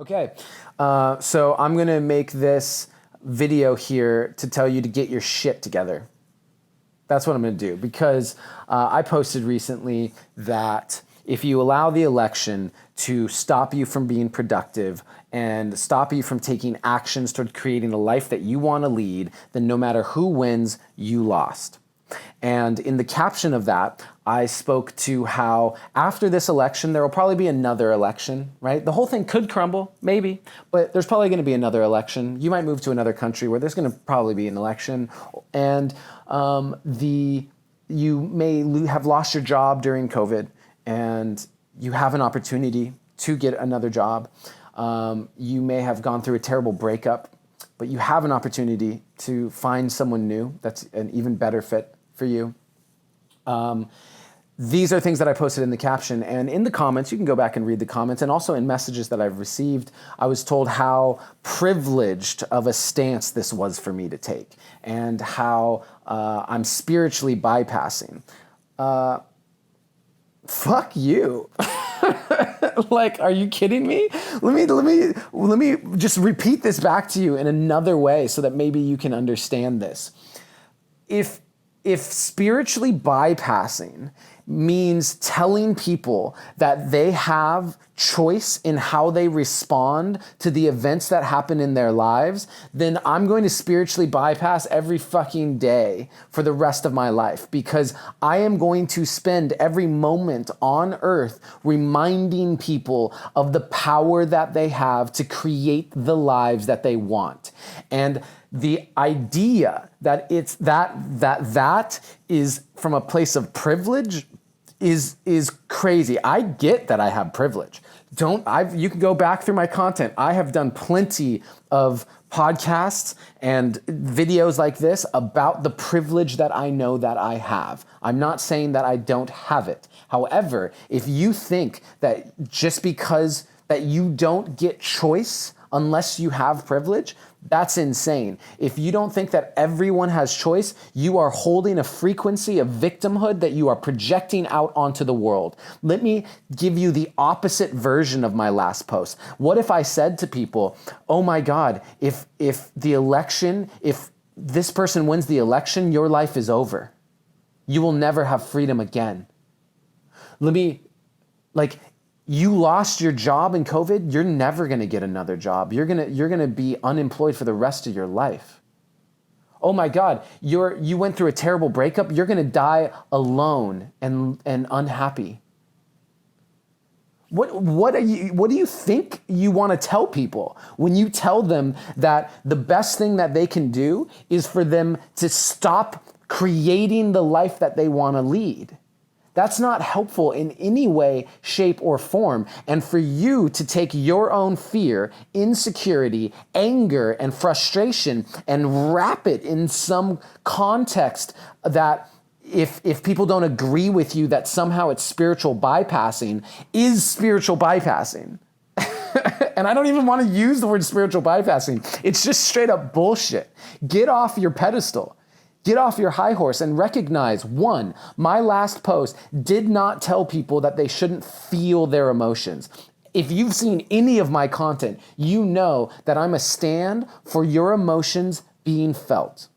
Okay, so I'm gonna make this video here to tell you to get your shit together. That's what I'm gonna do because I posted recently that if you allow the election to stop you from being productive and stop you from taking actions toward creating the life that you wanna lead, then no matter who wins, you lost. And in the caption of that, I spoke to how after this election, there will probably be another election, right? The whole thing could crumble, maybe, but there's probably gonna be another election. You might move to another country where there's gonna probably be an election. And you may have lost your job during COVID and you have an opportunity to get another job. You may have gone through a terrible breakup, but you have an opportunity to find someone new that's an even better fit for you. These are things that I posted in the caption, and in the comments, you can go back and read the comments, and also in messages that I've received, I was told how privileged of a stance this was for me to take, and how I'm spiritually bypassing. Fuck you. Like, are you kidding me? Let me just repeat this back to you in another way so that maybe you can understand this. If spiritually bypassing means telling people that they have choice in how they respond to the events that happen in their lives, then I'm going to spiritually bypass every fucking day for the rest of my life, because I am going to spend every moment on earth reminding people of the power that they have to create the lives that they want. And the idea that it's that is from a place of privilege is crazy. I get that I have privilege. You can go back through my content. I have done plenty of podcasts and videos like this about the privilege that I know that I have. I'm not saying that I don't have it. However, if you think that just because that you don't get choice unless you have privilege, that's insane. If you don't think that everyone has choice, you are holding a frequency of victimhood that you are projecting out onto the world. Let me give you the opposite version of my last post. What if I said to people, oh my God, if this person wins the election, your life is over. You will never have freedom again. You lost your job in COVID, you're never gonna get another job. You're gonna be unemployed for the rest of your life. Oh my God, you went through a terrible breakup, you're gonna die alone and unhappy. What do you think you wanna tell people when you tell them that the best thing that they can do is for them to stop creating the life that they wanna lead? That's not helpful in any way, shape, or form. And for you to take your own fear, insecurity, anger, and frustration and wrap it in some context that if people don't agree with you, that somehow it's spiritual bypassing, is spiritual bypassing. And I don't even want to use the word spiritual bypassing. It's just straight up bullshit. Get off your pedestal. Get off your high horse and recognize, one, my last post did not tell people that they shouldn't feel their emotions. If you've seen any of my content, you know that I'm a stand for your emotions being felt.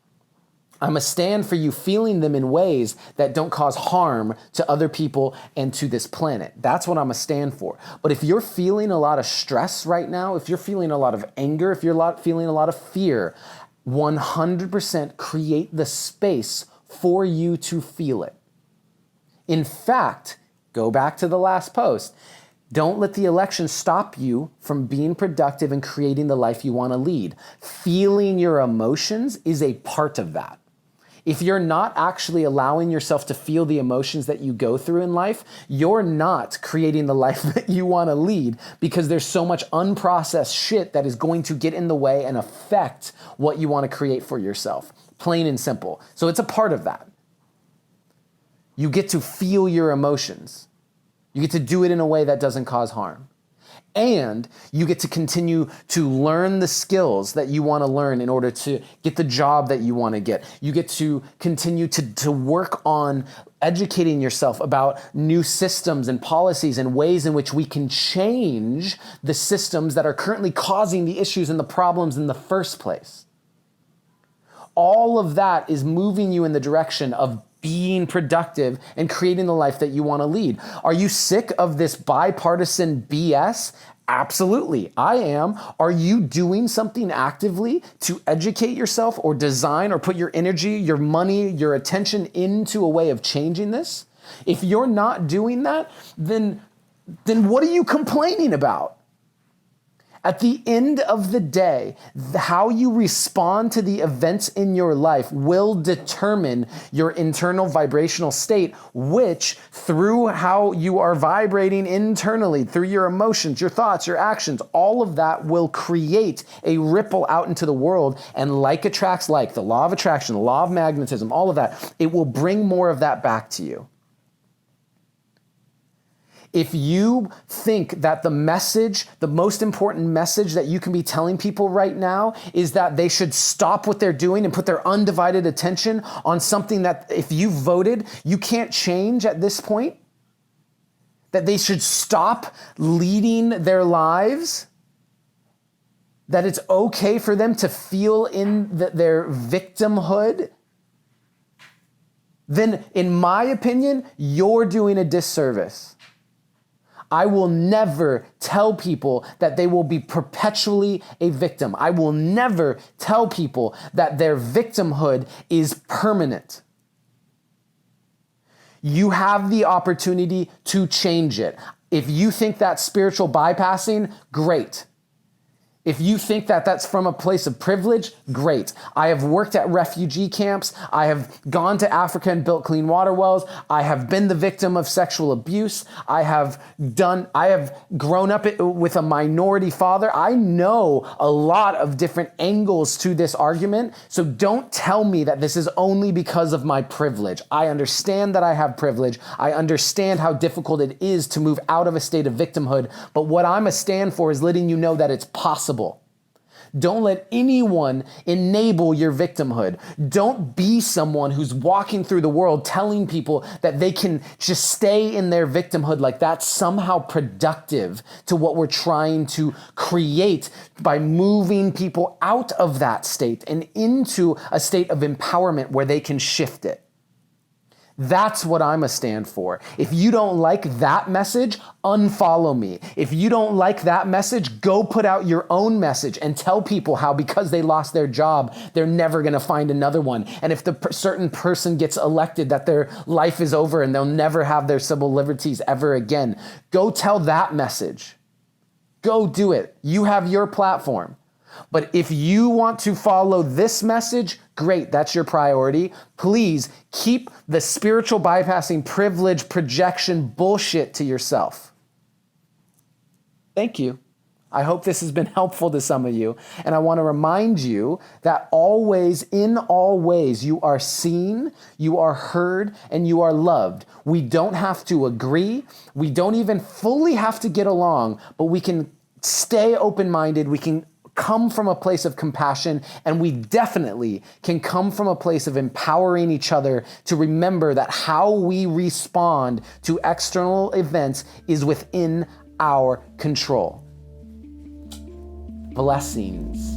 I'm a stand for you feeling them in ways that don't cause harm to other people and to this planet. That's what I'm a stand for. But if you're feeling a lot of stress right now, if you're feeling a lot of anger, if you're feeling a lot of fear, 100% create the space for you to feel it. In fact, go back to the last post. Don't let the election stop you from being productive and creating the life you want to lead. Feeling your emotions is a part of that. If you're not actually allowing yourself to feel the emotions that you go through in life, you're not creating the life that you want to lead, because there's so much unprocessed shit that is going to get in the way and affect what you want to create for yourself. Plain and simple. So it's a part of that. You get to feel your emotions. You get to do it in a way that doesn't cause harm. And you get to continue to learn the skills that you want to learn in order to get the job that you want to get. You get to continue to work on educating yourself about new systems and policies and ways in which we can change the systems that are currently causing the issues and the problems in the first place. All of that is moving you in the direction of being productive and creating the life that you want to lead. Are you sick of this bipartisan BS? Absolutely, I am. Are you doing something actively to educate yourself or design or put your energy, your money, your attention into a way of changing this? If you're not doing that, then what are you complaining about? At the end of the day, how you respond to the events in your life will determine your internal vibrational state, which through how you are vibrating internally, through your emotions, your thoughts, your actions, all of that will create a ripple out into the world. And like attracts like, the law of attraction, the law of magnetism, all of that, it will bring more of that back to you. If you think that the message, the most important message that you can be telling people right now is that they should stop what they're doing and put their undivided attention on something that if you voted, you can't change at this point, that they should stop leading their lives, that it's okay for them to feel in their victimhood, then in my opinion, you're doing a disservice. I will never tell people that they will be perpetually a victim. I will never tell people that their victimhood is permanent. You have the opportunity to change it. If you think that's spiritual bypassing, great. If you think that that's from a place of privilege, great. I have worked at refugee camps. I have gone to Africa and built clean water wells. I have been the victim of sexual abuse. I have grown up with a minority father. I know a lot of different angles to this argument. So don't tell me that this is only because of my privilege. I understand that I have privilege. I understand how difficult it is to move out of a state of victimhood. But what I'm a stand for is letting you know that it's possible. Don't let anyone enable your victimhood. Don't be someone who's walking through the world telling people that they can just stay in their victimhood like that's somehow productive to what we're trying to create by moving people out of that state and into a state of empowerment where they can shift it. That's what I'm a stand for. If you don't like that message, unfollow me. If you don't like that message, go put out your own message and tell people how because they lost their job, they're never going to find another one. And if the certain person gets elected, that their life is over and they'll never have their civil liberties ever again. Go tell that message. Go do it. You have your platform. But if you want to follow this message, great, that's your priority. Please keep the spiritual bypassing privilege projection bullshit to yourself. Thank you. I hope this has been helpful to some of you. And I want to remind you that always, in all ways, you are seen, you are heard, and you are loved. We don't have to agree. We don't even fully have to get along, but we can stay open-minded. We can come from a place of compassion, and we definitely can come from a place of empowering each other to remember that how we respond to external events is within our control. Blessings.